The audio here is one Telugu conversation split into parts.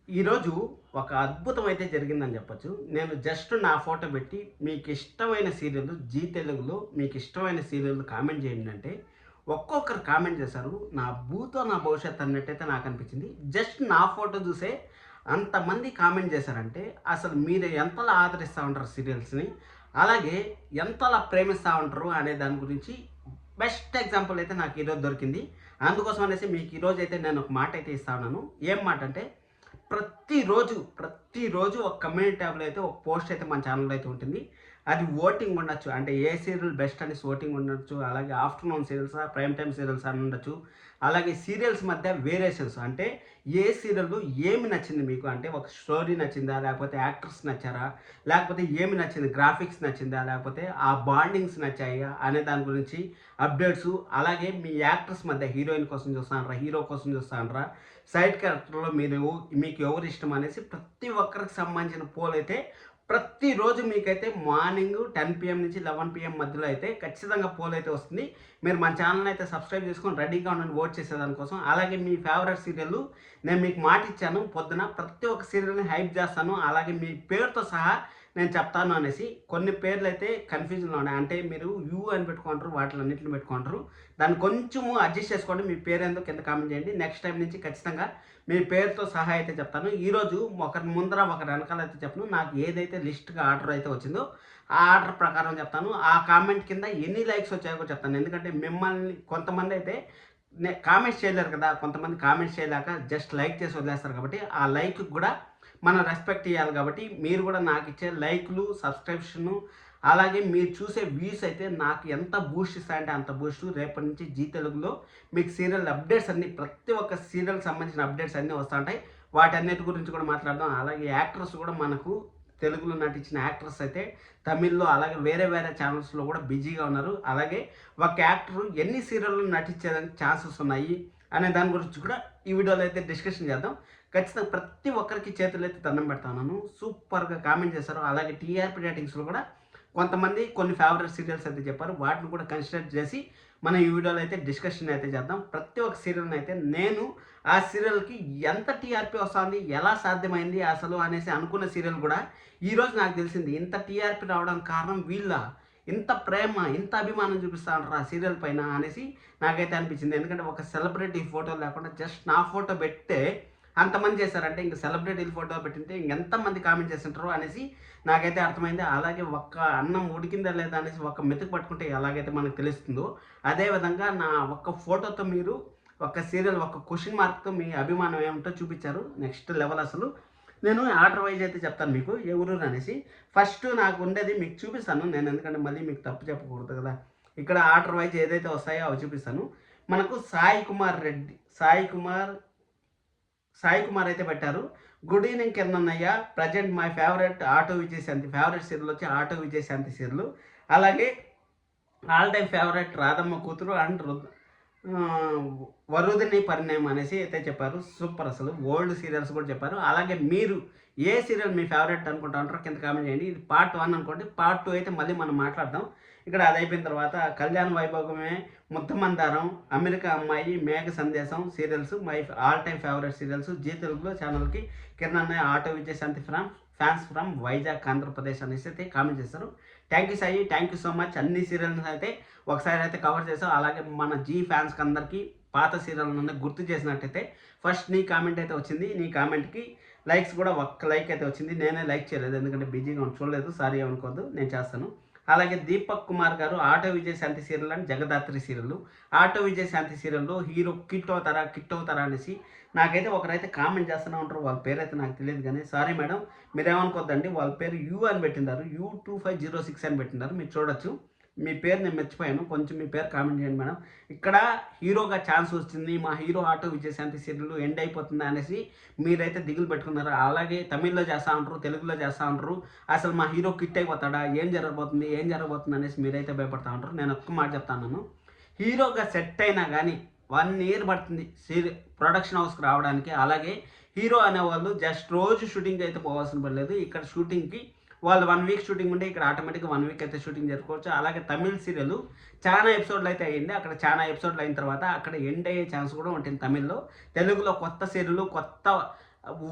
ఈరోజు ఒక అద్భుతం అయితే జరిగిందని చెప్పొచ్చు. నేను జస్ట్ నా ఫోటో పెట్టి మీకిష్టమైన సీరియల్ జీ తెలుగులో మీకిష్టమైన సీరియల్ కామెంట్ చేయండి అంటే, ఒక్కొక్కరు కామెంట్ చేశారు. నా భూతో నా భవిష్యత్ అన్నట్టయితే నాకనిపించింది. జస్ట్ నా ఫోటో చూసే అంతమంది కామెంట్ చేశారంటే, అసలు మీరు ఎంతలా ఆదరిస్తా ఉంటారు సీరియల్స్‌ని, అలాగే ఎంతలా ప్రేమిస్తా ఉంటారు అనే దాని గురించి బెస్ట్ ఎగ్జాంపుల్ అయితే నాకు ఈరోజు దొరికింది. అందుకోసం అనేసి మీకు ఈరోజైతే నేను ఒక మాట అయితే ఇస్తా ఉన్నాను. ఏం మాట అంటే ప్రతిరోజు ఒక కమ్యూనిటీ ట్యాబ్‌లో అయితే ఒక పోస్ట్ అయితే మన ఛానెల్‌లో అయితే ఉంటుంది. అది ఓటింగ్ ఉండొచ్చు. అంటే ఏ సీరియల్ బెస్ట్ అనేసి ఓటింగ్ ఉండొచ్చు. అలాగే ఆఫ్టర్‌నూన్ సీరియల్సా, ప్రైమ్ టైమ్ సీరియల్సా అని ఉండొచ్చు. అలాగే సీరియల్స్ మధ్య వేరియేషన్స్ అంటే ఏ సీరియల్‌లో ఏమి నచ్చింది మీకు? అంటే ఒక స్టోరీ నచ్చిందా? లేకపోతే యాక్టర్స్ నచ్చారా? లేకపోతే ఏమి నచ్చింది? గ్రాఫిక్స్ నచ్చిందా? లేకపోతే ఆ బాండింగ్స్ నచ్చాయా? అనే దాని గురించి అప్డేట్సు, అలాగే మీ యాక్టర్స్ మధ్య హీరోయిన్ కోసం చూస్తాండ్రా? హీరో కోసం చూస్తాండ్రా? సైడ్ క్యారెక్టర్‌లో మీకు ఎవరు ఇష్టం అనేసి ప్రతి ఒక్కరికి సంబంధించిన పోల్ అయితే ప్రతిరోజు మీకైతే మార్నింగ్ 10 పీఎం నుంచి 11 పీఎం మధ్యలో అయితే ఖచ్చితంగా పోల్ అయితే వస్తుంది. మీరు మన ఛానల్‌ని అయితే సబ్స్క్రైబ్ చేసుకొని రెడీగా ఉండండి ఓట్ చేసేదానికోసం. అలాగే మీ ఫేవరెట్ సీరియల్‌లు నేను మీకు మాట ఇచ్చాను పొద్దున ప్రతి ఒక్క సీరియల్‌ని హైప్ చేస్తాను. అలాగే మీ పేరుతో సహా నేను చెప్తాను అనేసి. కొన్ని పేర్లయితే కన్‌ఫ్యూజన్‌లో ఉన్నాయి. అంటే మీరు యూ అని పెట్టుకుంటారు. వాటిలన్నిటిని పెట్టుకుంటారు. దాన్ని కొంచెము అడ్జస్ట్ చేసుకోండి. మీ పేరేందో కింద కామెంట్ చేయండి. నెక్స్ట్ టైమ్ నుంచి ఖచ్చితంగా మీ పేరుతో సహా అయితే చెప్తాను. ఈరోజు ఒకరి ముందర ఒకరి వెనకాల అయితే చెప్పను. నాకు ఏదైతే లిస్ట్‌గా ఆర్డర్ అయితే వచ్చిందో ఆ ఆర్డర్ ప్రకారం చెప్తాను. ఆ కామెంట్ కింద ఎన్ని లైక్స్ వచ్చాయో కూడా చెప్తాను. ఎందుకంటే మిమ్మల్ని కొంతమంది అయితే కామెంట్స్ చేయలేరు కదా! కొంతమంది కామెంట్స్ చేయలేక జస్ట్ లైక్ చేసి వదిలేస్తారు కాబట్టి ఆ లైక్‌కి కూడా మనం రెస్పెక్ట్ ఇయ్యాలి కాబట్టి మీరు కూడా నాకిచ్చే లైక్‌లు, సబ్స్క్రిప్షను, అలాగే మీరు చూసే వ్యూస్ అయితే నాకు ఎంత బూస్ట్ ఇస్తాయంటే అంత బూస్టు. రేపటి నుంచి జీ తెలుగులో మీకు సీరియల్ అప్డేట్స్ అన్నీ ప్రతి ఒక్క సీరియల్‌కి సంబంధించిన అప్డేట్స్ అన్నీ వస్తా ఉంటాయి. వాటన్నిటి గురించి కూడా మాట్లాడదాం. అలాగే యాక్టర్స్ కూడా మనకు తెలుగులో నటించిన యాక్టర్స్ అయితే తమిళ్‌లో అలాగే వేరే వేరే ఛానల్స్‌లో కూడా బిజీగా ఉన్నారు. అలాగే ఒక యాక్టరు ఎన్ని సీరియల్‌లో నటించేదానికి ఛాన్సెస్ ఉన్నాయి అనే దాని గురించి కూడా ఈ వీడియోలో అయితే డిస్కషన్ చేద్దాం. ఖచ్చితంగా ప్రతి ఒక్కరికి చేతులెత్తి దండం పెడతా ఉన్నాను. సూపర్‌గా కామెంట్ చేశారు. అలాగే టీఆర్పీ రేటింగ్స్‌లో కూడా కొంతమంది కొన్ని ఫేవరెట్ సీరియల్స్ అయితే చెప్పారు. వాటిని కూడా కన్సిడర్ చేసి మనం ఈ వీడియోలో అయితే డిస్కషన్ అయితే చేద్దాం. ప్రతి ఒక్క సీరియల్‌ని అయితే నేను ఆ సీరియల్‌కి ఎంత టీఆర్పీ వస్తుంది, ఎలా సాధ్యమైంది అసలు అనేసి అనుకున్న సీరియల్ కూడా ఈరోజు నాకు తెలిసింది. ఇంత టీఆర్పీ రావడానికి కారణం వీళ్ళా? ఇంత ప్రేమ, ఇంత అభిమానం చూపిస్తా ఉంటారా ఆ సీరియల్ పైన అనేసి నాకైతే అనిపించింది. ఎందుకంటే ఒక సెలబ్రిటీ ఫోటో లేకుండా జస్ట్ నా ఫోటో పెడితే అంతమంది చేశారంటే ఇంక సెలబ్రిటీల ఫోటో పెట్టింటే ఇంకెంతమంది కామెంట్ చేస్తుంటారో అనేసి నాకైతే అర్థమైంది. అలాగే ఒక్క అన్నం ఉడికిందా లేదా అనేసి ఒక్క మెతుకు పట్టుకుంటే ఎలాగైతే మనకు తెలుస్తుందో, అదేవిధంగా నా ఒక్క ఫోటోతో మీరు ఒక సీరియల్ ఒక క్వెషన్ మార్క్‌తో మీ అభిమానం ఏమిటో చూపించారు. నెక్స్ట్ లెవెల్ అసలు. నేను ఆర్డర్ వైజ్ అయితే చెప్తాను మీకు ఏ ఊరు అనేసి. ఫస్ట్ నాకు ఉండేది మీకు చూపిస్తాను. నేను ఎందుకంటే మళ్ళీ మీకు తప్పు చెప్పకూడదు కదా! ఇక్కడ ఆర్డర్ వైజ్ ఏదైతే వస్తాయో అవి చూపిస్తాను. మనకు సాయి కుమార్ అయితే పెట్టారు. గుడ్ ఈవెనింగ్ కిరణన్నయ్య. Present my favourite auto Vijayashanti. Favourite serial వచ్చి ఆటో విజయశాంతి సీరియల్. అలాగే ఆల్ టైమ్ ఫేవరెట్ రాధమ్మ కూతురు అండ్ వరుదిని పరిణయం అనేసి అయితే చెప్పారు. సూపర్ అసలు. ఓల్డ్ సీరియల్స్ కూడా చెప్పారు. అలాగే మీరు ఏ సీరియల్ మీ ఫేవరెట్ అనుకుంటా ఉంటారో కింద కామెంట్ చేయండి. ఇది పార్ట్ 1 అనుకోండి. పార్ట్ 2 అయితే మళ్ళీ మనం మాట్లాడదాం. ఇక్కడ అది అయిపోయిన తర్వాత కళ్యాణ వైభోగమే, ముద్దమందారం, అమెరికా అమ్మాయి, Megha Sandesam serials my all time favourite serials. Zee తెలుగులో ఛానల్‌కి కిరణ్ అన్నయ్య auto Vijayashanti fans from Vizag Andhra Pradesh అనేసి అయితే కామెంట్ చేశారు. Thank you Sai. Thank you so much. అన్ని సీరియల్స్ అయితే ఒకసారి అయితే కవర్ చేసాం. అలాగే మన జీ ఫ్యాన్స్‌కి అందరికీ పాత సీరియల్‌ని గుర్తు చేసినట్టయితే ఫస్ట్ నీ కామెంట్ అయితే వచ్చింది. నీ కామెంట్‌కి లైక్స్ కూడా ఒక్క లైక్ అయితే వచ్చింది. నేనే లైక్ చేయలేదు ఎందుకంటే బిజీగా చూడలేదు. సారీ అనుకోవద్దు. నేను చేస్తాను. అలాగే దీపక్ కుమార్ గారు auto Vijayashanti serial and Jagadhatri serial. Auto Vijayashanti సీరియల్‌లో హీరో కిట్ అవుతారా అనేసి నాకైతే ఒకరైతే కామెంట్ చేస్తూనే ఉంటారు. వాళ్ళ పేరైతే నాకు తెలియదు కానీ సారీ మేడం మీరేమనుకోవద్దండి. వాళ్ళ పేరు యూ అని పెట్టిండారు. U2506 అని పెట్టిండారు. మీరు చూడొచ్చు. మీ పేరు నేను మర్చిపోయాను. కొంచెం మీ పేరు కామెంట్ చేయండి మేడం. ఇక్కడ హీరోగా ఛాన్స్ వచ్చింది. మా hero auto Vijayashanti serial end అయిపోతుంది అనేసి మీరైతే దిగులు పెట్టుకున్నారు. అలాగే తమిళ్‌లో చేస్తా ఉంటారు, తెలుగులో చేస్తా ఉంటారు. అసలు మా హీరో కిట్ అయిపోతాడా? ఏం జరగబోతుంది అనేసి మీరైతే భయపడతా ఉంటారు. నేను ఒక్క మాట చెప్తాను. హీరోగా సెట్ అయినా కానీ 1 ఇయర్ పడుతుంది ప్రొడక్షన్ హౌస్‌కి రావడానికి. అలాగే హీరో అనేవాళ్ళు జస్ట్ రోజు షూటింగ్‌కి అయితే పోవాల్సిన పని లేదు. ఇక్కడ షూటింగ్‌కి వాళ్ళు 1 వీక్ షూటింగ్ ఉంటే ఇక్కడ ఆటోమేటిక్‌గా 1 వీక్ అయితే షూటింగ్ జరుపుకోవచ్చు. అలాగే తమిళ్ సీరియల్ చాలా ఎపిసోడ్‌లు అయితే అయింది. అక్కడ చాలా ఎపిసోడ్‌లు అయిన తర్వాత అక్కడ ఎండ్ అయ్యే ఛాన్స్ కూడా ఉంటుంది తమిళ్‌లో. తెలుగులో కొత్త సీరియల్, కొత్త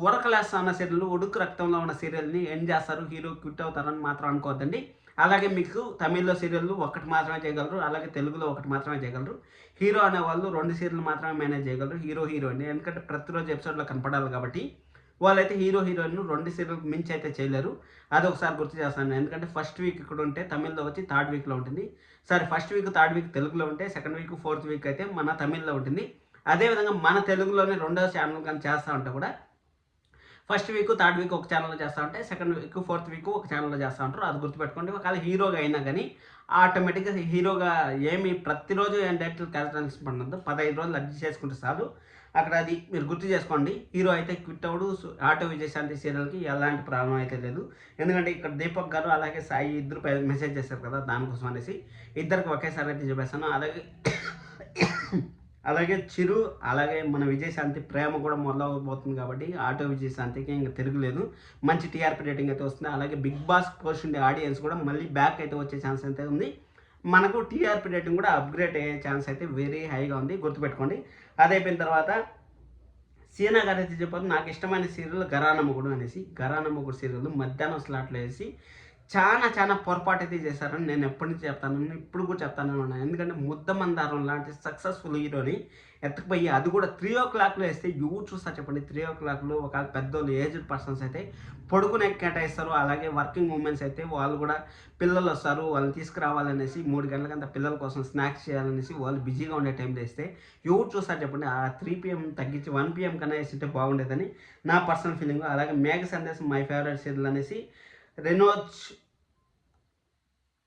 ఉరకలేస్తా అన్న సీరియల్, ఉడుకు రక్తంలో ఉన్న సీరియల్ని ఎండ్ చేస్తారు, హీరో క్విట్ అవుతారని మాత్రం అనుకోవద్దండి. అలాగే మీకు తమిళ్లో సీరియల్లు ఒకటి మాత్రమే చేయగలరు, అలాగే తెలుగులో ఒకటి మాత్రమే చేయగలరు. హీరో అనేవాళ్ళు 2 సీరియల్ మాత్రమే మేనేజ్ చేయగలరు, హీరో హీరోయిన్. ఎందుకంటే ప్రతిరోజు ఎపిసోడ్లో కనపడాలి కాబట్టి వాళ్ళైతే హీరో హీరోయిన్ 2 సీరియల్కి మించి అయితే చేయలేరు. అది ఒకసారి గుర్తు చేస్తాను. ఎందుకంటే ఫస్ట్ వీక్ ఇక్కడ ఉంటే తమిళ్లో వచ్చి థర్డ్ వీక్లో ఉంటుంది. ఫస్ట్ వీక్ థర్డ్ వీక్ తెలుగులో ఉంటే సెకండ్ వీక్ ఫోర్త్ వీక్ అయితే మన తమిళ్లో ఉంటుంది. అదేవిధంగా మన తెలుగులోనే రెండో ఛానల్ కానీ చేస్తూ ఉంటే కూడా ఫస్ట్ వీక్ థర్డ్ వీక్ ఒక ఛానల్లో చేస్తూ ఉంటే సెకండ్ వీక్ ఫోర్త్ వీక్ ఒక ఛానల్లో చేస్తూ ఉంటారు. అది గుర్తుపెట్టుకోండి. ఒకవేళ హీరోగా అయినా కానీ ఆటోమేటిక్గా హీరోగా ఏమి ప్రతిరోజు ఏం డైరెక్టర్ క్యారెక్టర్ పడినద్దు, 15 రోజులు అడ్జస్ట్ చేసుకుంటే చాలు. అక్కడ అది మీరు గుర్తు చేసుకోండి. హీరో అయితే క్విట్ అవుడు. ఆటో విజయశాంతి సీరియల్కి ఎలాంటి ప్రాబ్లం అయితే లేదు. ఎందుకంటే ఇక్కడ దీపక్ గారు అలాగే సాయి ఇద్దరు మెసేజ్ చేశారు కదా, దానికోసం అనేసి ఇద్దరికి ఒకేసారి అయితే చెప్పేస్తాను. అలాగే చిరు అలాగే మన విజయశాంతి ప్రేమ కూడా మొదలవబోతుంది కాబట్టి ఆటో విజయశాంతికి ఇంకా తిరగలేదు. మంచి టీఆర్పీ రేటింగ్ అయితే వస్తుంది. అలాగే బిగ్ బాస్ పోస్ట్ ఉండే ఆడియన్స్ కూడా మళ్ళీ బ్యాక్ అయితే వచ్చే ఛాన్స్ అయితే ఉంది. మనకు టీఆర్పీ రేటింగ్ కూడా అప్గ్రేడ్ అయ్యే ఛాన్స్ అయితే వెరీ హైగా ఉంది, గుర్తుపెట్టుకోండి. అదైపోయిన తర్వాత సీనా గారు అయితే చెప్పారు నాకు ఇష్టమైన సీరియల్ ఘరానా మొగుడు అనేసి. ఘరానా మొగుడు సీరియల్ మధ్యాహ్నం స్లాట్లో వేసి చాలా పొరపాటు అయితే చేశారని నేను ఎప్పటి నుంచి చెప్తాను, ఇప్పుడు కూడా చెప్తానే ఉన్నాను. ఎందుకంటే ముద్దమందారం లాంటి సక్సెస్ఫుల్ హీరోని ఎత్తుకుపోయి అది కూడా 3 o'clock వేస్తే ఎవరు చూస్తారు చెప్పండి. 3 o'clock ఒకవేళ పెద్దోళ్ళు ఏజ్డ్ పర్సన్స్ అయితే పడుకునే కేటాయిస్తారు. అలాగే వర్కింగ్ ఉమెన్స్ అయితే వాళ్ళు కూడా పిల్లలు వస్తారు, వాళ్ళని తీసుకురావాలనేసి 3 గంటలకంతా పిల్లల కోసం స్నాక్స్ చేయాలనేసి వాళ్ళు బిజీగా ఉండే టైంలో వేస్తే ఎవరు చూస్తారు చెప్పండి. ఆ 3 PM తగ్గించి 1 PM కన్నా వేస్తుంటే బాగుండేదని నా పర్సనల్ ఫీలింగ్. అలాగే మేఘ సందేశం మై ఫేవరెట్ సీరియల్ అనేసి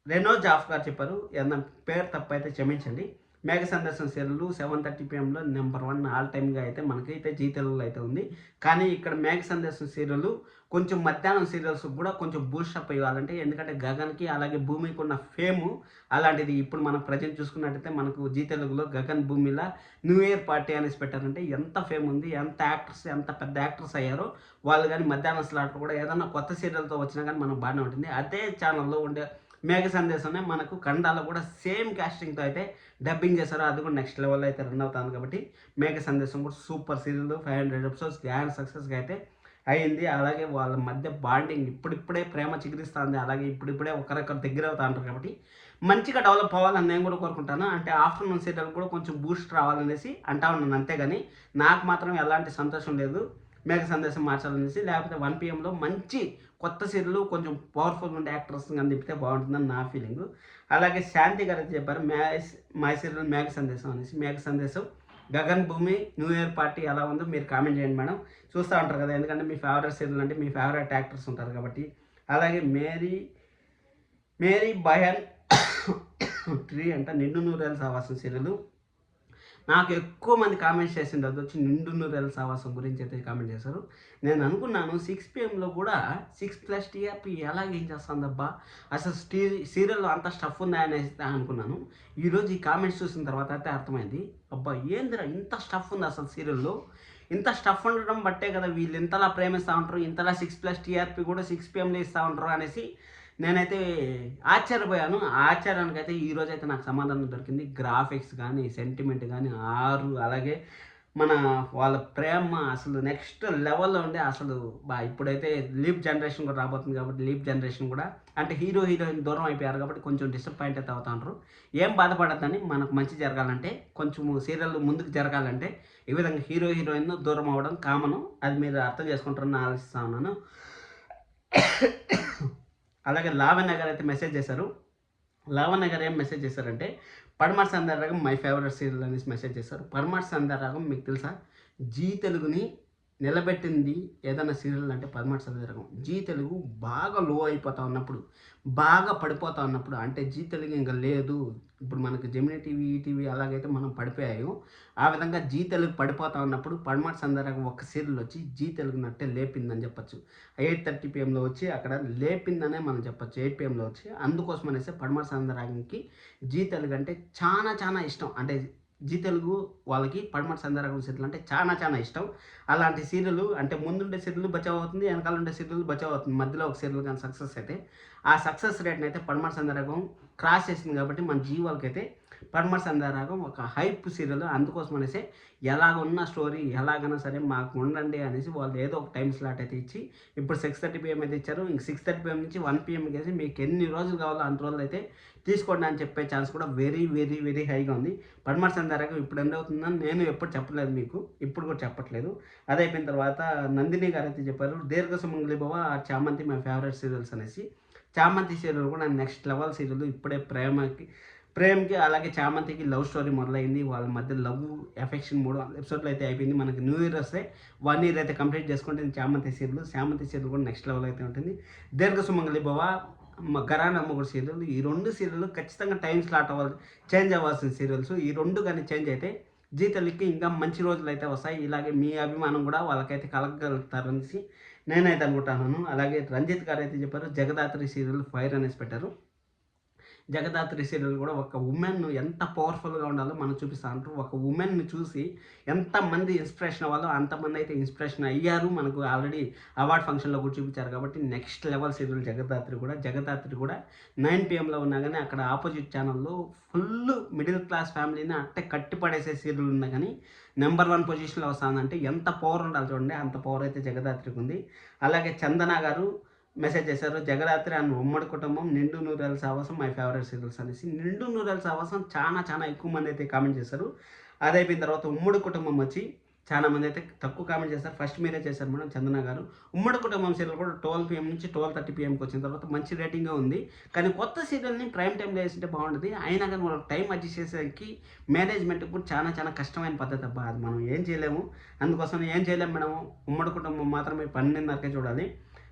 రెనో జాఫ్ గారు చెప్పారు. ఏదన్నా పేరు తప్పైతే క్షమించండి. మేఘ సందర్శన సీరియల్ 7:30 PMలో నెంబర్ 1 ఆల్ టైమ్గా అయితే మనకైతే జీ తెలుగులో అయితే ఉంది. కానీ ఇక్కడ మేఘ సందర్శన సీరియల్ కొంచెం మధ్యాహ్నం సీరియల్స్ కూడా కొంచెం బూస్టప్ ఇవ్వాలంటే, ఎందుకంటే గగన్కి అలాగే భూమికి ఉన్న ఫేము అలాంటిది. ఇప్పుడు మనం ప్రజెంట్ చూసుకున్నట్టయితే మనకు జీ తెలుగులో గగన్ భూమిలా న్యూ ఇయర్ పార్టీ అనేసి పెట్టారంటే ఎంత ఫేమ్ ఉంది, ఎంత యాక్టర్స్ ఎంత పెద్ద యాక్టర్స్ అయ్యారో వాళ్ళు. కానీ మధ్యాహ్నం స్లాట్ కూడా ఏదన్నా కొత్త సీరియల్తో వచ్చినా కానీ మనకు బాగానే ఉంటుంది. అదే ఛానల్లో ఉండే మేఘ సందేశంనే మనకు కన్నడలో కూడా సేమ్ కాస్టింగ్తో అయితే డబ్బింగ్ చేశారు. అది కూడా నెక్స్ట్ లెవెల్లో అయితే రన్ అవుతుంది. కాబట్టి మేఘ సందేశం కూడా సూపర్ సీరియల్ 500 ఎపిసోడ్స్ గ్రాండ్ సక్సెస్గా అయితే అయింది. అలాగే వాళ్ళ మధ్య బాండింగ్ ఇప్పుడిప్పుడే ప్రేమ చిగురిస్తుంది. అలాగే ఇప్పుడిప్పుడే ఒకరికొకరు దగ్గర అవుతా ఉంటారు. కాబట్టి మంచిగా డెవలప్ అవ్వాలని నేను కూడా కోరుకుంటాను. అంటే ఆఫ్టర్నూన్ సీరియల్ కూడా కొంచెం బూస్ట్ రావాలనేసి అంటా ఉన్నాను. అంతేగాని నాకు మాత్రం ఎలాంటి సంతోషం లేదు మేఘ సందేశం మార్చాలనేసి. లేకపోతే 1 PMలో మంచి కొత్త సీరియల్ కొంచెం పవర్ఫుల్ ఉండే యాక్టర్స్ కానీ తిప్పితే బాగుంటుందని నా ఫీలింగ్. అలాగే శాంతి గారు చెప్పారు మై సీరియల్ మేఘ సందేశం అనేసి. మేఘ సందేశం గగన్ భూమి న్యూ ఇయర్ పార్టీ ఎలా ఉందో మీరు కామెంట్ చేయండి మేడం. చూస్తూ ఉంటారు కదా, ఎందుకంటే మీ ఫేవరెట్ సీరియల్ అంటే మీ ఫేవరెట్ యాక్టర్స్ ఉంటారు కాబట్టి. అలాగే మేరీ బహన్ 3 అంట నిండు నూరేళ్ళ సావాసం సీరియల్. నాకు ఎక్కువ మంది కామెంట్స్ చేసింది అది వచ్చి నిండు నూరేళ్ళ సావాసం గురించి అయితే కామెంట్ చేశారు. నేను అనుకున్నాను 6 PMలో కూడా 6+ TRP ఎలాగేం చేస్తుందబ్బా, అసలు సీరియల్లో అంత స్టఫ్ ఉందా అనేసి అనుకున్నాను. ఈరోజు ఈ కామెంట్స్ చూసిన తర్వాత అయితే అర్థమైంది, అబ్బా ఏందిరా ఇంత స్టఫ్ ఉంది అసలు సీరియల్లో. ఇంత స్టఫ్ ఉండడం బట్టే కదా వీళ్ళు ఇంతలా ప్రేమిస్తూ ఉంటారు, ఇంతలా 6+ TRP కూడా 6 PMలో ఇస్తూ ఉంటారు అనేసి నేనైతే ఆశ్చర్యపోయాను. ఆ ఆశ్చర్యానికి అయితే ఈరోజు అయితే నాకు సమాధానం దొరికింది. గ్రాఫిక్స్ కానీ సెంటిమెంట్ కానీ అలాగే మన వాళ్ళ ప్రేమ అసలు నెక్స్ట్ లెవెల్లో ఉండే అసలు ఇప్పుడైతే లీప్ జనరేషన్ కూడా రాబోతుంది కాబట్టి లీప్ జనరేషన్ కూడా అంటే హీరోయిన్ దూరం అయిపోయారు కాబట్టి కొంచెం డిసప్పాయింట్ అయితే అవుతా ఉంటారు. ఏం బాధపడద్దని, మనకు మంచి జరగాలంటే కొంచెం సీరియల్ ముందుకు జరగాలంటే ఈ విధంగా హీరోయిన్ దూరం అవ్వడం కామను. అది మీరు అర్థం చేసుకుంటారని ఆలోచిస్తా ఉన్నాను. అలాగే లావణ్య గారు అయితే మెసేజ్ చేశారు. లావణ్య గారు ఏం మెసేజ్ చేశారంటే పడమటి సంధ్యారాగం మై ఫేవరెట్ సీరియల్ అనేసి మెసేజ్ చేశారు. పడమటి సంధ్యారాగం మీకు తెలుసా, జీ తెలుగుని నిలబెట్టింది ఏదైనా సీరియల్ అంటే పడమటి సంధ్యారాగం. జీ తెలుగు బాగా లో అయిపోతూ ఉన్నప్పుడు, బాగా పడిపోతూ ఉన్నప్పుడు, అంటే జీ తెలుగు ఇంకా లేదు, ఇప్పుడు మనకు జెమినీ టీవీ ఈటీవీ అలాగైతే మనం పడిపోయాము, ఆ విధంగా జీ తెలుగు పడిపోతూ ఉన్నప్పుడు పడమటి సంధ్యారాగం ఒక సీరియల్ వచ్చి జీ తెలుగు నట్టే లేపిందని చెప్పచ్చు. 8:30 PMలో వచ్చి అక్కడ లేపిందనే మనం చెప్పచ్చు. 8 PMలో వచ్చి అందుకోసం అనేసి పడమటి సంధ్యారాగంకి జీ తెలుగు అంటే చాలా ఇష్టం. అంటే జీ తెలుగు వాళ్ళకి పడమటి సంధ్యారాగం సీరియల్ అంటే చాలా ఇష్టం. అలాంటి సీరియల్ అంటే ముందుండే సీరియల్ బచావ్ అవుతుంది, వెనకాల ఉండే సీరియల్ బచావ్ అవుతుంది. మధ్యలో ఒక సీరియల్ కానీ సక్సెస్ అయితే ఆ సక్సెస్ రేట్ని అయితే పడమటి సంధ్యారాగం క్రాస్ చేసింది కాబట్టి మన జీ వాళ్ళకైతే పడమర సంధ్యారాగం ఒక హైప్ సీరియల్. అందుకోసం అనేసి ఎలాగున్న స్టోరీ ఎలాగైనా సరే మాకు ఉండండి అనేసి వాళ్ళు ఏదో ఒక టైం స్లాట్ అయితే ఇచ్చి ఇప్పుడు 6:30 PM అయితే ఇచ్చారు. ఇంక 6:30 PM నుంచి 1 PM కేసి మీకు ఎన్ని రోజులు కావాలో అన్ని రోజులు అయితే తీసుకోండి అని చెప్పే ఛాన్స్ కూడా వెరీ వెరీ వెరీ హైగా ఉంది. పడమర సంధ్యారాగం ఇప్పుడు ఎండ్ అవుతుందని నేను ఎప్పుడు చెప్పలేదు మీకు, ఇప్పుడు కూడా చెప్పట్లేదు. అది అయిపోయిన తర్వాత నందిని గారు అయితే చెప్పారు దీర్ఘ సుమంగళి భవ, చామంతి మై ఫేవరెట్ సీరియల్స్ అనేసి. చామంతి సీరియల్ కూడా నెక్స్ట్ లెవెల్ సీరియల్. ఇప్పుడే ప్రేమ్కి అలాగే చామంతికి లవ్ స్టోరీ మొదలైంది. వాళ్ళ మధ్య లవ్ ఎఫెక్షన్ 3 ఎపిసోడ్లు అయితే అయిపోయింది. మనకి న్యూ ఇయర్ వస్తే 1 year అయితే కంప్లీట్ చేసుకుంటుంది చామంతి సీరియల్ కూడా నెక్స్ట్ లెవెల్ అయితే ఉంటుంది. దీర్ఘ సుమంగళి భవ, ఘరానా మొగుడు సీరియల్, ఈ 2 సీరియల్ ఖచ్చితంగా టైం స్లాట్ చేంజ్ అవ్వాల్సిన సీరియల్స్. ఈ 2 కానీ చేంజ్ అయితే జీ తెలుగుకి ఇంకా మంచి రోజులు అయితే వస్తాయి. ఇలాగే మీ అభిమానం కూడా వాళ్ళకైతే కలగలుగుతారనేసి నేనైతే అనుకుంటున్నాను. అలాగే రంజిత్ గారు అయితే చెప్పారు జగదాత్రి సీరియల్ ఫైర్ అనేసి పెట్టారు. జగదాత్రి సీరియల్ కూడా ఒక ఉమెన్ ఎంత పవర్ఫుల్గా ఉండాలో మనం చూపిస్తూ ఉంటారు. ఒక ఉమెన్ని చూసి ఎంతమంది ఇన్స్పిరేషన్ అవ్వాలో అంతమంది అయితే ఇన్స్పిరేషన్ అయ్యారు. మనకు ఆల్రెడీ అవార్డ్ ఫంక్షన్లో కూడా చూపించారు. కాబట్టి నెక్స్ట్ లెవెల్ సీరియల్ జగదాత్రి కూడా 9 PMలో ఉన్నా కానీ అక్కడ ఆపోజిట్ ఛానల్లో ఫుల్ మిడిల్ క్లాస్ ఫ్యామిలీని అట్టే కట్టిపడేసే సీరియల్ ఉన్నా కానీ నెంబర్ 1 పొజిషన్లో వస్తుందంటే ఎంత పవర్ ఉండాలి చూడండి. అంత పవర్ అయితే జగదాత్రికి ఉంది. అలాగే చందన గారు మెసేజ్ చేశారు జగదాత్రి అండ్ ఉమ్మడి కుటుంబం నిండు నూరేళ్ళ సావాసం మై ఫేవరెట్ సీరియల్స్ అనేసి. నిండు నూరేళ్ళ సావాసం చాలా ఎక్కువ మంది అయితే కామెంట్ చేశారు. అది అయిపోయిన తర్వాత ఉమ్మడి కుటుంబం వచ్చి చాలా మంది అయితే తక్కువ కామెంట్ చేశారు. ఫస్ట్ మీరే చేశారు మేడం చందన గారు. ఉమ్మడి కుటుంబం సీరియల్ కూడా 12 PM నుంచి 12:30 PMకి వచ్చిన తర్వాత మంచి రేటింగ్గా ఉంది. కానీ కొత్త సీరియల్ని ప్రైమ్ టైంలో వేసింటే బాగుంటుంది. అయినా కానీ వాళ్ళకి టైం అడ్జస్ట్ చేసేసరికి మేనేజ్మెంట్కి కూడా చాలా కష్టమైన పద్ధతి అబ్బా. అది మనం ఏం చేయలేము. అందుకోసం ఏం చేయలేము మేడం. ఉమ్మడి కుటుంబం మాత్రమే 12:30కే చూడాలి.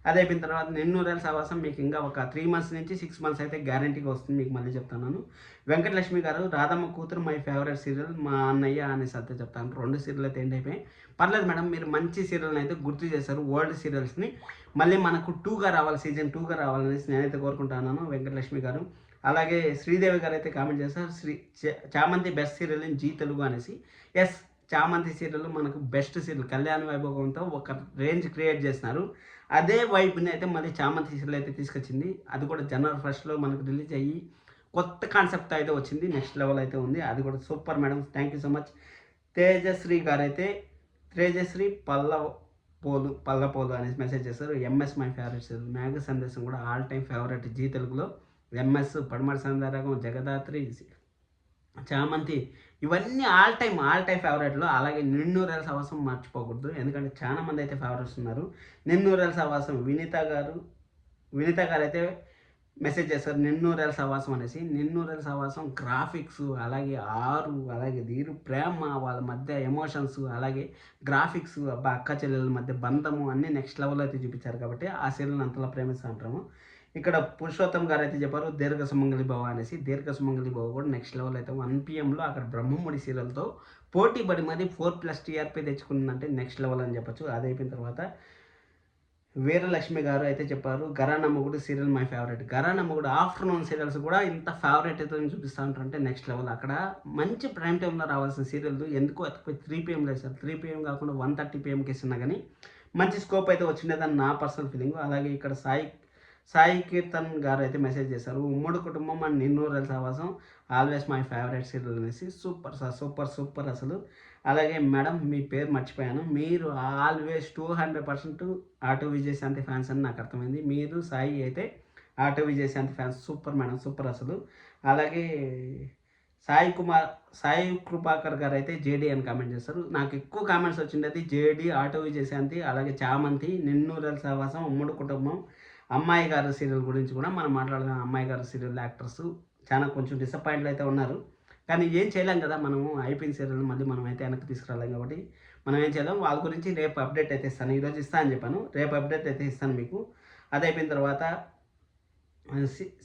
అది అయిపోయిన తర్వాత నిన్నూరేళ్ళ సావాసం మీకు ఇంకా ఒక 3 months నుంచి 6 months అయితే గ్యారంటీగా వస్తుంది. మీకు మళ్ళీ చెప్తున్నాను. వెంకటలక్ష్మి గారు రాధమ్మ కూతురు మై ఫేవరెట్ సీరియల్ మా అన్నయ్య అనేసి అయితే చెప్తాను. 2 సీరియల్ అయితే ఎండ్ అయిపోయాయి. పర్లేదు మేడం, మీరు మంచి సీరియల్ని అయితే గుర్తు చేశారు. ఓల్డ్ సీరియల్స్ని మళ్ళీ మనకు 2గా రావాలి, సీజన్ 2గా రావాలనేసి నేనైతే కోరుకుంటున్నాను వెంకటలక్ష్మి గారు. అలాగే శ్రీదేవి గారు అయితే కామెంట్ చేశారు Chamanthi best serial in Zee Telugu అనేసి. ఎస్, చామంతి సీరియల్ మనకు బెస్ట్ సీరియల్. కళ్యాణ వైభవంతో ఒక రేంజ్ క్రియేట్ చేస్తున్నారు. అదే వైపుని అయితే మళ్ళీ చామంతి సీరియల్ అయితే తీసుకొచ్చింది. అది కూడా January 1st మనకు రిలీజ్ అయ్యి కొత్త కాన్సెప్ట్ అయితే వచ్చింది. నెక్స్ట్ లెవెల్ అయితే ఉంది. అది కూడా super madam. Thank you so much. Tejasri గారు అయితే తేజశ్రీ పల్లపోలు అనేసి మెసేజ్ చేస్తారు. MS my favourite serial. మేఘ సందేశం కూడా ఆల్ టైమ్ ఫేవరెట్ జీ తెలుగులో. ఎంఎస్, పడమర సంధ్యారాగం, జగదాత్రి, చామంతి ఇవన్నీ ఆల్ టైమ్ ఫేవరెట్లు. అలాగే నిన్నూరేళ్ళ సావాసం మర్చిపోకూడదు. ఎందుకంటే చాలా మంది అయితే ఫేవరెట్స్ ఉన్నారు. నిన్నూరేళ్ళ సావాసం వినీత గారు అయితే మెసేజ్ చేస్తారు నిన్నూరేళ్ళ సావాసం అనేసి. నిన్నూరేళ్ళ సావాసం గ్రాఫిక్స్, అలాగే అలాగే దీరు ప్రేమ, వాళ్ళ మధ్య ఎమోషన్స్, అలాగే గ్రాఫిక్స్, అక్క చెల్లెల మధ్య బంధము అన్నీ నెక్స్ట్ లెవెల్ అయితే చూపించారు. కాబట్టి ఆ సీరియల్ని అంతలా ప్రేమిస్తూ ఉంటాము. ఇక్కడ పురుషోత్తం గారు అయితే చెప్పారు దీర్ఘ సుమంగళి భవ అనేసి. దీర్ఘ సుమంగళి భవ కూడా నెక్స్ట్ లెవెల్ అయితే 1 PMలో అక్కడ బ్రహ్మముడి సీరియల్తో పోటీ పడి మరి 4+ TRP తెచ్చుకుందంటే నెక్స్ట్ లెవెల్ అని చెప్పొచ్చు. అది అయిపోయిన తర్వాత వీరలక్ష్మి గారు అయితే చెప్పారు ఘరానా మొగుడు సీరియల్ మై ఫేవరెట్. ఘరానా మొగుడు ఆఫ్టర్నూన్ సీరియల్స్ కూడా ఇంత ఫేవరెట్ అయితే చూపిస్తూ ఉంటారంటే నెక్స్ట్ లెవెల్. అక్కడ మంచి ప్రైమ్ టైంలో రావాల్సిన సీరియల్ ఎందుకు అతిపోయి 3 PMలో వేస్తారు. 3 PM కాకుండా 1:30 PMకి ఇస్తున్నా కానీ మంచి స్కోప్ అయితే వచ్చిండేదని నా పర్సనల్ ఫీలింగ్. అలాగే ఇక్కడ సాయి కీర్తన్ గారు అయితే మెసేజ్ చేశారు ఉమ్మడి కుటుంబం అండ్ నిన్నూరేళ్ళ సావాసం ఆల్వేస్ మై ఫేవరెట్ సీరియల్ అనేసి. సూపర్ అసలు. అలాగే మేడం మీ పేరు మర్చిపోయాను. మీరు ఆల్వేస్ 200% ఆటో విజయశాంతి ఫ్యాన్స్ అని నాకు అర్థమైంది. మీరు సాయి అయితే auto Vijayashanti fans. Super madam, super అసలు. అలాగే సాయి కృపాకర్ గారు అయితే జేడీ అని కామెంట్ చేస్తారు. నాకు ఎక్కువ కామెంట్స్ వచ్చిండేది జేడీ, ఆటో విజయశాంతి, అలాగే చామంతి, నిన్నూరేళ్ళ సావాసం, ఉమ్మడి కుటుంబం, అమ్మాయి గారు సీరియల్ గురించి కూడా మనం మాట్లాడదాం. అమ్మాయి గారు సీరియల్ యాక్టర్స్ చాలా కొంచెం డిసప్పాయింట్లు అయితే ఉన్నారు. కానీ ఏం చేయలేం కదా, మనము అయిపోయిన సీరియల్ మళ్ళీ మనం అయితే వెనక్కి తీసుకురాలేం. కాబట్టి మనం ఏం చేయలేం. వాళ్ళ గురించి రేపు అప్డేట్ అయితే ఇస్తాను. ఈరోజు ఇస్తాను అని చెప్పాను, రేపు అప్డేట్ అయితే ఇస్తాను మీకు. అది అయిపోయిన తర్వాత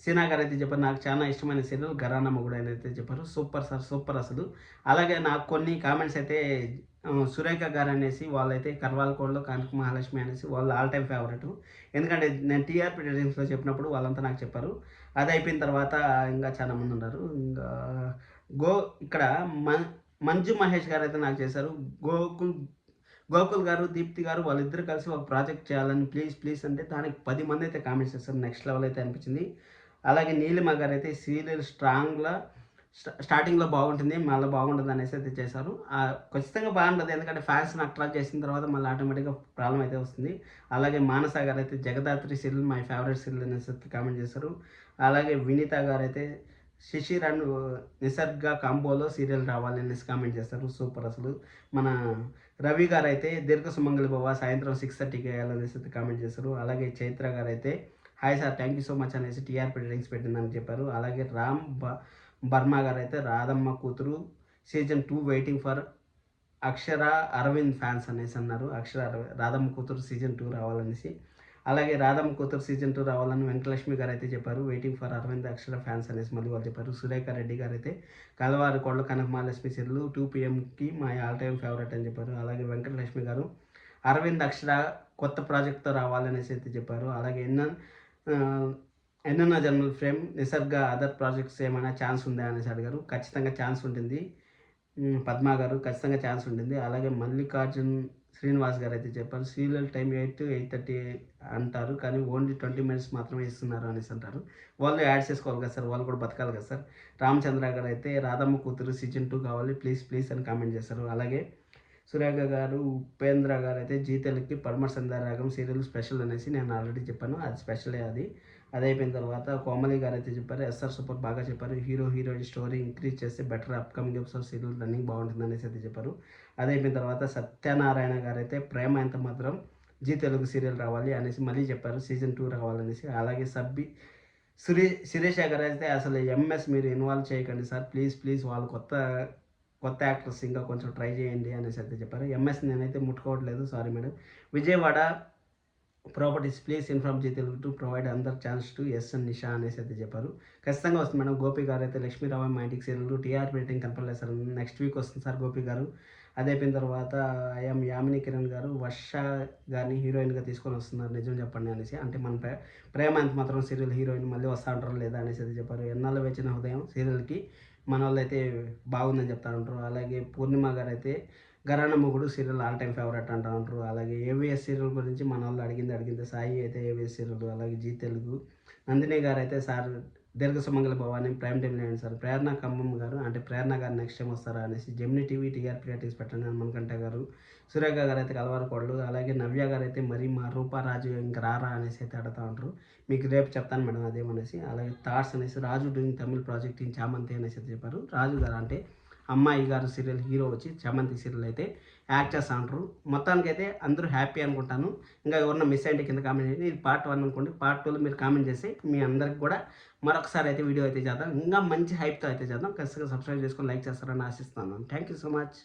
సినా గారు అయితే చెప్పారు నాకు చాలా ఇష్టమైన సీరియల్ ఘరానా మొగుడు అని అయితే చెప్పారు. సూపర్ సార్, సూపర్ అసలు. అలాగే నాకు కొన్ని కామెంట్స్ అయితే సురేఖ గారు అనేసి వాళ్ళైతే కర్వాలకోడలో కాంతిక మహాలక్ష్మి అనేసి వాళ్ళు ఆల్ టైమ్ ఫేవరెట్. ఎందుకంటే నేను టీఆర్పీ రేటింగ్స్లో చెప్పినప్పుడు వాళ్ళంతా నాకు చెప్పారు. అది అయిపోయిన తర్వాత ఇంకా చాలా మంది ఉన్నారు. ఇంకా ఇక్కడ మంజు మహేష్ గారు అయితే నాకు చేశారు. గోకుల్ గారు, దీప్తి గారు వాళ్ళిద్దరు కలిసి ఒక ప్రాజెక్ట్ చేయాలని ప్లీజ్ అంటే దానికి 10 మంది అయితే కామెంట్స్ చేస్తారు. నెక్స్ట్ లెవెల్ అయితే అనిపించింది. అలాగే నీలిమ గారు అయితే సీరియల్ స్ట్రాంగ్లా స్టార్టింగ్లో బాగుంటుంది, మళ్ళీ బాగుండదు అనేసి అయితే చేశారు. ఖచ్చితంగా బాగుంటుంది, ఎందుకంటే ఫ్యాన్స్ని అట్రాక్ట్ చేసిన తర్వాత మళ్ళీ ఆటోమేటిక్గా ప్రాబ్లం అయితే వస్తుంది. అలాగే మానస గారు అయితే Jagadhatri serial my favourite serial అనేసి అయితే కామెంట్ చేశారు. అలాగే వినీత గారు అయితే శిశిర్ అండ్ నిసర్గ కాంబోలో సీరియల్ రావాలి అనేసి కామెంట్ చేస్తారు. సూపర్ అసలు. మన రవి గారు అయితే దీర్ఘ సుమంగళి భవ సాయంత్రం 6:30కి వేయాలనేసి అయితే కామెంట్ చేశారు. అలాగే చైత్ర గారు అయితే hi sir, thank you so much అనేసి టీఆర్పీ రేటింగ్స్ పెట్టిందని చెప్పారు. అలాగే బర్మా గారు అయితే Radhamma Kuthuru season 2 waiting for Akshara Aravind fans అనేసి అన్నారు. రాధమ్మ కూతురు సీజన్ 2 రావాలనేసి. అలాగే రాధమ్మ కూతురు సీజన్ 2 రావాలని వెంకటలక్ష్మి గారు అయితే చెప్పారు. Waiting for Aravind Akshara fans అనేసి మళ్ళీ వాళ్ళు చెప్పారు. సురేఖ రెడ్డి గారు అయితే కలవారి కోళ్ళ కనకమహాలక్ష్మి సీరియల్ 2 PMకి మా ఆల్ టైమ్ ఫేవరెట్ అని చెప్పారు. అలాగే వెంకటలక్ష్మి గారు అరవింద్ అక్షర కొత్త ప్రాజెక్ట్తో రావాలనేసి అయితే చెప్పారు. అలాగే ఎన్నెన్నో జర్నల్ ఫ్రేమ్ నిసర్గ అదర్ ప్రాజెక్ట్స్ ఏమైనా ఛాన్స్ ఉందా అనేసి అడిగారు. ఖచ్చితంగా ఛాన్స్ ఉంటుంది. పద్మ గారు ఖచ్చితంగా ఛాన్స్ ఉంటుంది. అలాగే మల్లికార్జున్ శ్రీనివాస్ గారు అయితే చెప్పారు సీరియల్ టైం 8 to 8:30 అంటారు, కానీ ఓన్లీ 20 minutes మాత్రమే ఇస్తున్నారు అనేసి అంటారు. వాళ్ళు యాడ్ చేసుకోవాలి కదా సార్, వాళ్ళు కూడా బతకాలి కదా సార్. రామచంద్ర గారు అయితే రాధమ్మ కూతురు సీజన్ 2 కావాలి ప్లీజ్ అని కామెంట్ చేశారు. అలాగే సురేఖ గారు ఉపేంద్ర గారు అయితే జీతెలకి పడమర సంధ్యారాగం సీరియల్ స్పెషల్ అనేసి నేను ఆల్రెడీ చెప్పాను, అది స్పెషలే అది అయిపోయిన తర్వాత కోమలి గారు అయితే చెప్పారు ఎస్ఆర్ సూపర్ బాగా చెప్పారు, హీరోయిన్ స్టోరీ ఇంక్రీజ్ చేస్తే better upcoming episode serial running బాగుంటుంది అనేసి అయితే చెప్పారు. అయిపోయిన తర్వాత సత్యనారాయణ గారు అయితే ప్రేమ ఎంత మాత్రం జీ తెలుగు సీరియల్ రావాలి అనేసి మళ్ళీ చెప్పారు, సీజన్ 2 రావాలనేసి. అలాగే సురేష్ గారు అయితే అసలు ఎంఎస్ మీరు ఇన్వాల్వ్ చేయకండి సార్ ప్లీజ్, వాళ్ళు కొత్త యాక్టర్స్ ఇంకా కొంచెం ట్రై చేయండి అనేసి అయితే చెప్పారు. ఎంఎస్ నేనైతే ముట్టుకోవట్లేదు, sorry madam. Vijayawada properties please inform Zee Telugu to provide another chance to S N Nisha అయితే చెప్పారు. ఖచ్చితంగా వస్తుంది మేడం. గోపి గారు అయితే లక్ష్మీరావు మా ఇంటికి సీరియల్ టీఆర్పీ రేటింగ్ కనపడలేదు సార్, నెక్స్ట్ వీక్ వస్తుంది సార్ గోపి గారు. అయిపోయిన తర్వాత ఐఎం యామిని కిరణ్ గారు వర్ష గారిని హీరోయిన్గా తీసుకొని వస్తున్నారు నిజం చెప్పండి అనేసి. అంటే మన ప్రేమ ఎంత మాత్రం సీరియల్ హీరోయిన్ మళ్ళీ వస్తూ ఉంటారు లేదా అనేసి అయితే చెప్పారు. ఎన్నాళ్ళు వేచిన హృదయం సీరియల్కి మన వాళ్ళు అయితే బాగుందని చెప్తా ఉంటారు. అలాగే పూర్ణిమ గారు అయితే గరాణ మొగుడు సీరియల్ ఆల్ టైమ్ ఫేవరెట్ అంటూ ఉంటారు. అలాగే ఏవిఎస్ సీరియల్ గురించి మన వాళ్ళు అడిగింది సాయి అయితే ఏవిఎస్ సీరియల్. అలాగే జీ తెలుగు నందిని గారు అయితే సార్ దీర్ఘ సుమంగళ భవాని ప్రైమ్ టైం లేండి సార్. ప్రేరణ ఖమ్మం గారు అంటే ప్రేరణ గారు నెక్స్ట్ టైం వస్తారా అనేసి జెమినీ టీవీ టీఆర్పీ రేటింగ్స్ పెట్టండి హనుమన్కంట గారు. సురేఖ గారు అయితే కలవారు కోడలు. అలాగే నవ్య గారు అయితే మరి మా రూపారాజు ఇంకా రారా అనేసి అయితే అడుగుతూ ఉంటారు. మీకు రేపు చెప్తాను మేడం అదేమనేసి. అలాగే థాట్స్ అనేసి రాజు డూయింగ్ తమిళ్ ప్రాజెక్ట్ ఇన్ చామంతి అనేసి అయితే చెప్పారు. రాజు గారు అంటే అమ్మాయి గారు సీరియల్ హీరో వచ్చి చామంతి సీరియల్ అయితే యాక్ట్ చేస్తూ ఉంటారు. మొత్తానికి అయితే అందరూ హ్యాపీ అనుకుంటాను. ఇంకా ఎవరన్నా మిస్ అయ్యింటే కింద కామెంట్ చేయండి. ఇది పార్ట్ 1 అనుకోండి, పార్ట్ 2లో మీరు కామెంట్ చేసి మీ అందరికి కూడా మరొకసారి అయితే వీడియో అయితే చేద్దాం. ఇంకా మంచి హైప్తో అయితే చేద్దాం. ఖచ్చితంగా సబ్స్క్రైబ్ చేసుకొని లైక్ చేస్తారని ఆశిస్తున్నాను. Thank you so much.